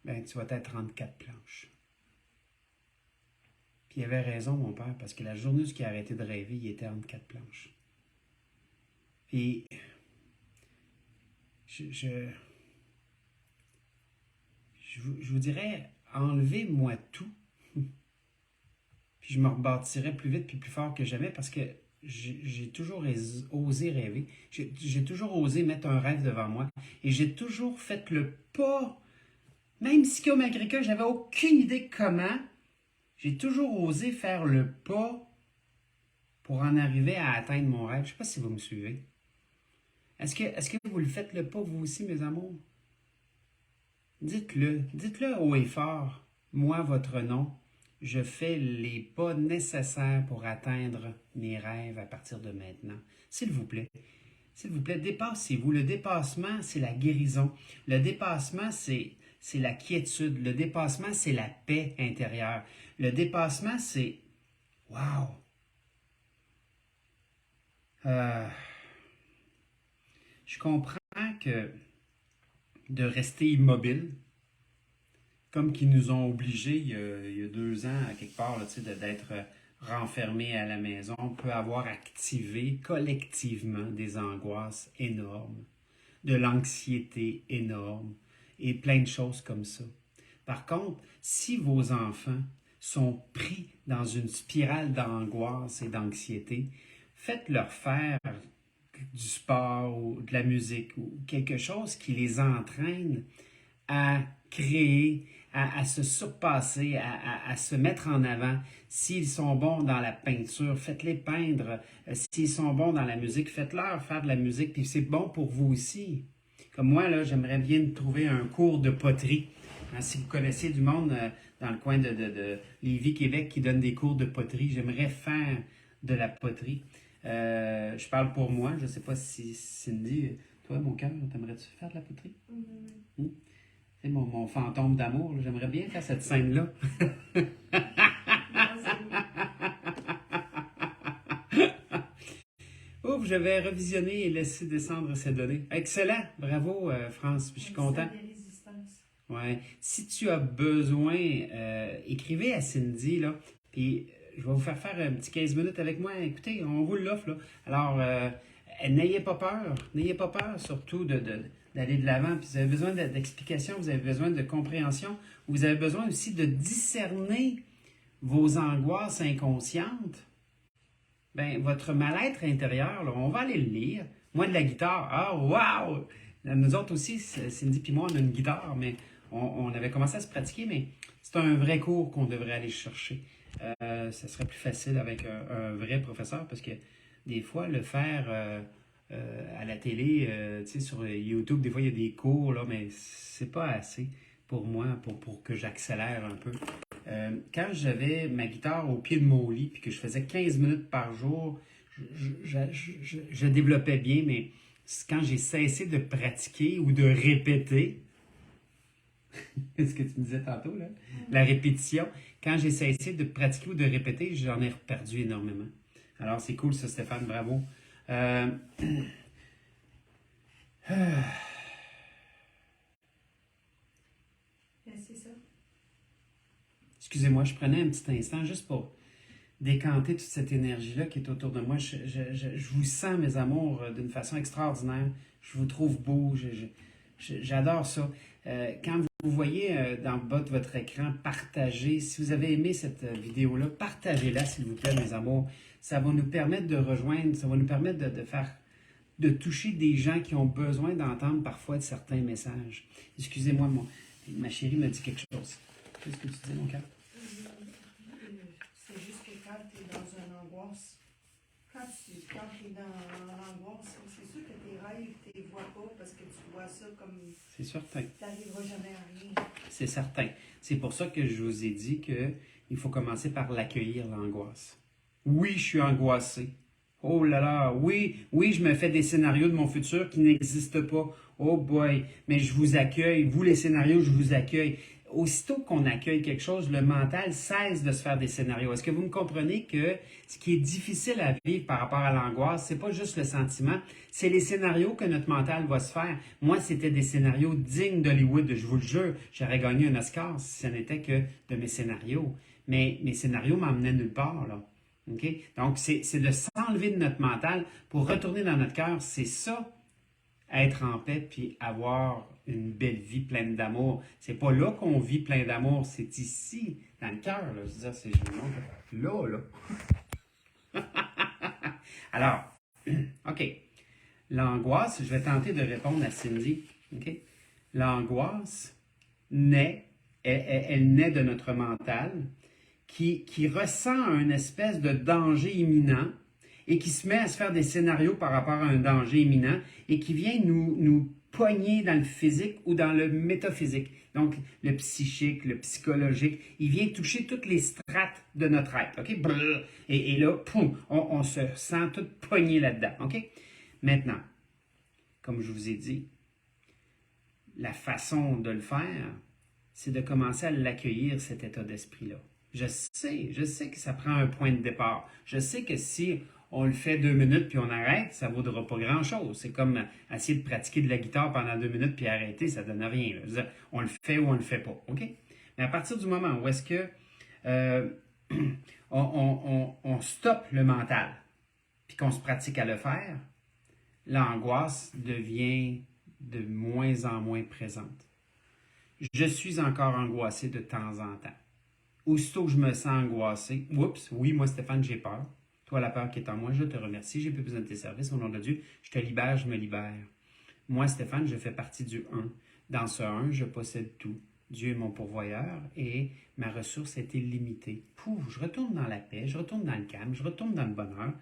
ben, tu vas être entre 4 planches. Puis il avait raison, mon père, parce que la journée où il a arrêté de rêver, il était entre 4 planches. Puis, je vous dirais, enlevez-moi tout, puis je me rebâtirais plus vite puis plus fort que jamais parce que j'ai toujours osé rêver. J'ai toujours osé mettre un rêve devant moi. Et j'ai toujours fait le pas, même si comme agriculteur, j'avais aucune idée comment, j'ai toujours osé faire le pas pour en arriver à atteindre mon rêve. Je ne sais pas si vous me suivez. Est-ce que vous le faites le pas, vous aussi, mes amours? Dites-le haut et fort. Moi, votre nom, je fais les pas nécessaires pour atteindre mes rêves à partir de maintenant. S'il vous plaît, dépassez-vous. Le dépassement, c'est la guérison. Le dépassement, c'est la quiétude. Le dépassement, c'est la paix intérieure. Le dépassement, c'est... Wow! Je comprends que de rester immobile, comme qu'ils nous ont obligés il y a 2 ans, à quelque part, d'être renfermés à la maison, peut avoir activé collectivement des angoisses énormes, de l'anxiété énorme et plein de choses comme ça. Par contre, si vos enfants sont pris dans une spirale d'angoisse et d'anxiété, faites-leur faire du sport ou de la musique ou quelque chose qui les entraîne à créer, à se surpasser, à se mettre en avant. S'ils sont bons dans la peinture, faites-les peindre. S'ils sont bons dans la musique, faites-leur faire de la musique, puis c'est bon pour vous aussi. Comme moi, là, j'aimerais bien trouver un cours de poterie. Hein, si vous connaissez du monde dans le coin de Lévis, Québec, qui donne des cours de poterie, j'aimerais faire de la poterie. Je parle pour moi, je ne sais pas si Cindy, toi, mon cœur, t'aimerais-tu faire de la poterie? Hmm? C'est mon fantôme d'amour, là, j'aimerais bien faire cette scène-là. Ouf, je vais revisionner et laisser descendre ces données. Excellent, bravo France, je suis content. Ouais. Si tu as besoin, écrivez à Cindy, là, puis je vais vous faire un petit 15 minutes avec moi. Écoutez, on vous l'offre, là. Alors, n'ayez pas peur surtout d'aller de l'avant. Puis vous avez besoin d'explications, vous avez besoin de compréhension, vous avez besoin aussi de discerner vos angoisses inconscientes. Ben, votre mal-être intérieur, là, on va aller le lire. Moi, de la guitare, ah, wow! Nous autres aussi, Cindy puis moi, on a une guitare, mais on avait commencé à se pratiquer, mais c'est un vrai cours qu'on devrait aller chercher. Ça serait plus facile avec un vrai professeur, parce que des fois, le faire à la télé, tu sais, sur YouTube, des fois, il y a des cours, là, mais c'est pas assez pour moi, pour que j'accélère un peu. Quand j'avais ma guitare au pied de mon lit, puis que je faisais 15 minutes par jour, je développais bien, mais quand j'ai cessé de pratiquer ou de répéter, ce que tu me disais tantôt, là, la répétition, quand j'ai cessé de pratiquer ou de répéter, j'en ai perdu énormément. Alors, c'est cool ça, Stéphane, bravo. C'est ça. Excusez-moi, je prenais un petit instant juste pour décanter toute cette énergie-là qui est autour de moi. Je vous sens, mes amours, d'une façon extraordinaire. Je vous trouve beau. J'adore ça. Quand vous voyez dans le bas de votre écran, partagez. Si vous avez aimé cette vidéo-là, partagez-la, s'il vous plaît, mes amours. Ça va nous permettre de rejoindre, ça va nous permettre de toucher des gens qui ont besoin d'entendre parfois de certains messages. Excusez-moi, ma chérie me dit quelque chose. Qu'est-ce que tu dis, mon cœur? C'est juste que quand tu es dans une angoisse, quand tu es dans l'angoisse, c'est sûr que tes rêves, tu les vois pas parce que tu vois ça comme. C'est certain. Tu n'arriveras jamais à rien. C'est certain. C'est pour ça que je vous ai dit qu'il faut commencer par l'accueillir, l'angoisse. Oui, je suis angoissé. Oh là là, oui, je me fais des scénarios de mon futur qui n'existent pas. Oh boy, mais je vous accueille. Vous, les scénarios, je vous accueille. Aussitôt qu'on accueille quelque chose, le mental cesse de se faire des scénarios. Est-ce que vous me comprenez que ce qui est difficile à vivre par rapport à l'angoisse, c'est pas juste le sentiment, c'est les scénarios que notre mental va se faire. Moi, c'était des scénarios dignes d'Hollywood, je vous le jure. J'aurais gagné un Oscar si ce n'était que de mes scénarios. Mais mes scénarios m'emmenaient nulle part, là. Okay? Donc, c'est de s'enlever de notre mental pour retourner dans notre cœur. C'est ça, être en paix puis avoir une belle vie pleine d'amour. C'est pas là qu'on vit plein d'amour, c'est ici, dans le cœur. Là. Je veux dire, c'est là. Alors, OK. L'angoisse, je vais tenter de répondre à Cindy. OK? L'angoisse naît, elle naît de notre mental qui ressent une espèce de danger imminent et qui se met à se faire des scénarios par rapport à un danger imminent et qui vient nous pogner dans le physique ou dans le métaphysique. Donc, le psychique, le psychologique, il vient toucher toutes les strates de notre être. OK? Et là, poum, on se sent tout pogné là-dedans. OK? Maintenant, comme je vous ai dit, la façon de le faire, c'est de commencer à l'accueillir, cet état d'esprit-là. Je sais que ça prend un point de départ. Je sais que si on le fait 2 minutes puis on arrête, ça ne vaudra pas grand-chose. C'est comme essayer de pratiquer de la guitare pendant 2 minutes puis arrêter, ça ne donne rien. Je veux dire, on le fait ou on ne le fait pas. OK? Mais à partir du moment où est-ce que on stoppe le mental puis qu'on se pratique à le faire, l'angoisse devient de moins en moins présente. Je suis encore angoissé de temps en temps. Aussitôt que je me sens angoissé, oups, oui, moi Stéphane, j'ai peur. Toi, la peur qui est en moi, je te remercie, j'ai plus besoin de tes services, au nom de Dieu, je te libère, je me libère. Moi, Stéphane, je fais partie du 1. Dans ce 1, je possède tout. Dieu est mon pourvoyeur et ma ressource est illimitée. Pouf, je retourne dans la paix, je retourne dans le calme, je retourne dans le bonheur.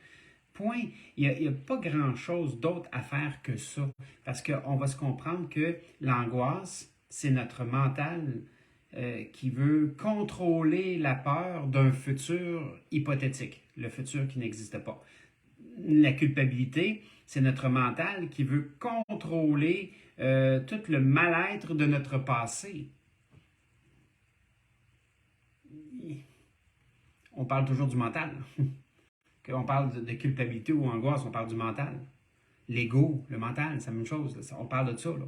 Point. Il n'y a pas grand-chose d'autre à faire que ça. Parce qu'on va se comprendre que l'angoisse, c'est notre mental qui veut contrôler la peur d'un futur hypothétique, le futur qui n'existe pas. La culpabilité, c'est notre mental qui veut contrôler tout le mal-être de notre passé. On parle toujours du mental. Quand on parle de culpabilité ou angoisse, on parle du mental. L'ego, le mental, c'est la même chose. On parle de ça. Là.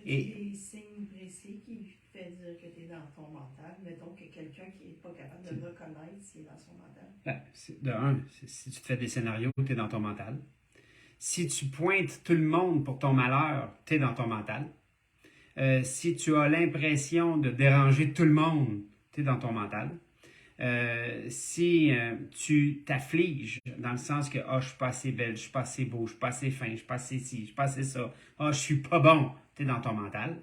Et des signes précis qui fait dire que tu es dans ton mental. Mettons que quelqu'un qui n'est pas capable de le reconnaître s'il est dans son mental. Si tu te fais des scénarios, tu es dans ton mental. Si tu pointes tout le monde pour ton malheur, tu es dans ton mental. Si tu as l'impression de déranger tout le monde, tu es dans ton mental. Si tu t'affliges dans le sens que je suis pas assez belle, je suis pas assez beau, je suis pas assez fin, je suis pas assez ci, je suis pas assez ça, je suis pas bon, tu es dans ton mental.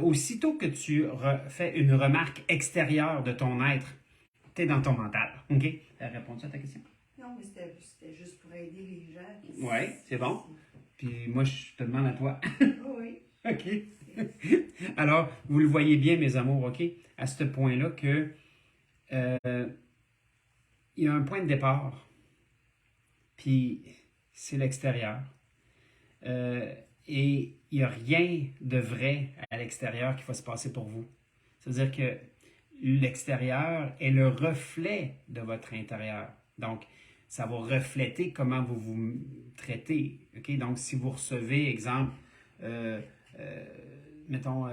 Aussitôt que tu fais une remarque extérieure de ton être, tu es dans ton mental. OK? Réponds-tu à ta question? Non, mais c'était juste pour aider les gens. Oui, c'est bon. Puis moi, je te demande à toi. Oui. OK. Alors, vous le voyez bien, mes amours, OK? À ce point-là que il y a un point de départ, puis c'est l'extérieur. Et il n'y a rien de vrai à l'extérieur qui va se passer pour vous. C'est-à-dire que l'extérieur est le reflet de votre intérieur. Donc, ça va refléter comment vous vous traitez. Okay? Donc, si vous recevez, exemple, mettons,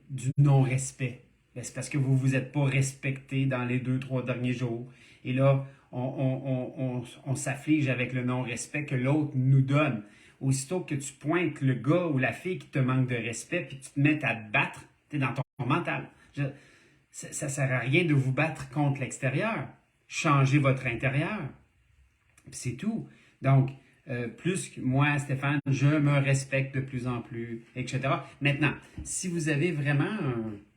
du non-respect, ben, c'est parce que vous ne vous êtes pas respecté dans les 2-3 derniers jours. Et là, on s'afflige avec le non-respect que l'autre nous donne. Aussitôt que tu pointes le gars ou la fille qui te manque de respect, puis tu te mets à te battre, tu es dans ton mental. Ça ne sert à rien de vous battre contre l'extérieur. Changez votre intérieur. Puis c'est tout. Donc, plus que moi, Stéphane, je me respecte de plus en plus, etc. Maintenant, si vous avez vraiment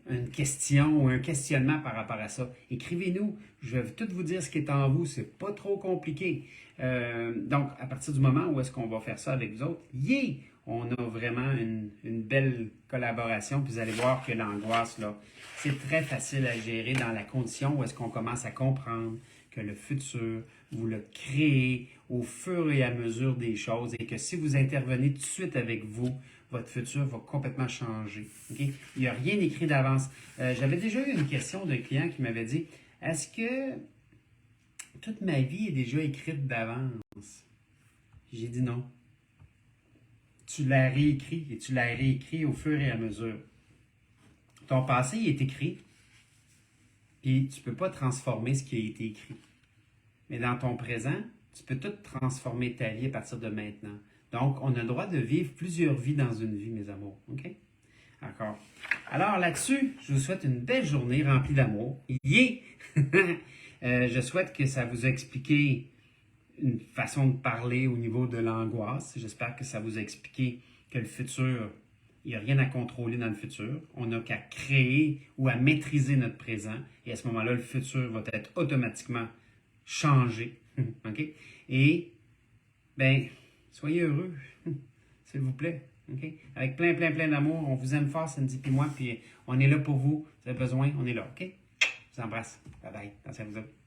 une question ou un questionnement par rapport à ça, écrivez-nous. Je vais tout vous dire ce qui est en vous. C'est pas trop compliqué. Donc, à partir du moment où est-ce qu'on va faire ça avec vous autres, on a vraiment une belle collaboration. Puis vous allez voir que l'angoisse, là, c'est très facile à gérer dans la condition où est-ce qu'on commence à comprendre que le futur, vous le créez au fur et à mesure des choses et que si vous intervenez tout de suite avec vous, votre futur va complètement changer. Okay? Il n'y a rien écrit d'avance. J'avais déjà eu une question d'un client qui m'avait dit, est-ce que toute ma vie est déjà écrite d'avance? J'ai dit non. Tu l'as réécrit et tu l'as réécrit au fur et à mesure. Ton passé il est écrit, puis tu ne peux pas transformer ce qui a été écrit. Mais dans ton présent, tu peux tout transformer ta vie à partir de maintenant. Donc, on a le droit de vivre plusieurs vies dans une vie, mes amours. OK? D'accord. Alors là-dessus, je vous souhaite une belle journée remplie d'amour. Je souhaite que ça vous a expliqué une façon de parler au niveau de l'angoisse. J'espère que ça vous a expliqué que le futur, il n'y a rien à contrôler dans le futur. On n'a qu'à créer ou à maîtriser notre présent. Et à ce moment-là, le futur va être automatiquement changé. OK? Et, ben, soyez heureux, s'il vous plaît. OK? Avec plein d'amour. On vous aime fort, Cindy puis moi, puis on est là pour vous. Vous avez besoin, on est là. OK? Je vous embrasse. Bye bye. Merci à vous autres.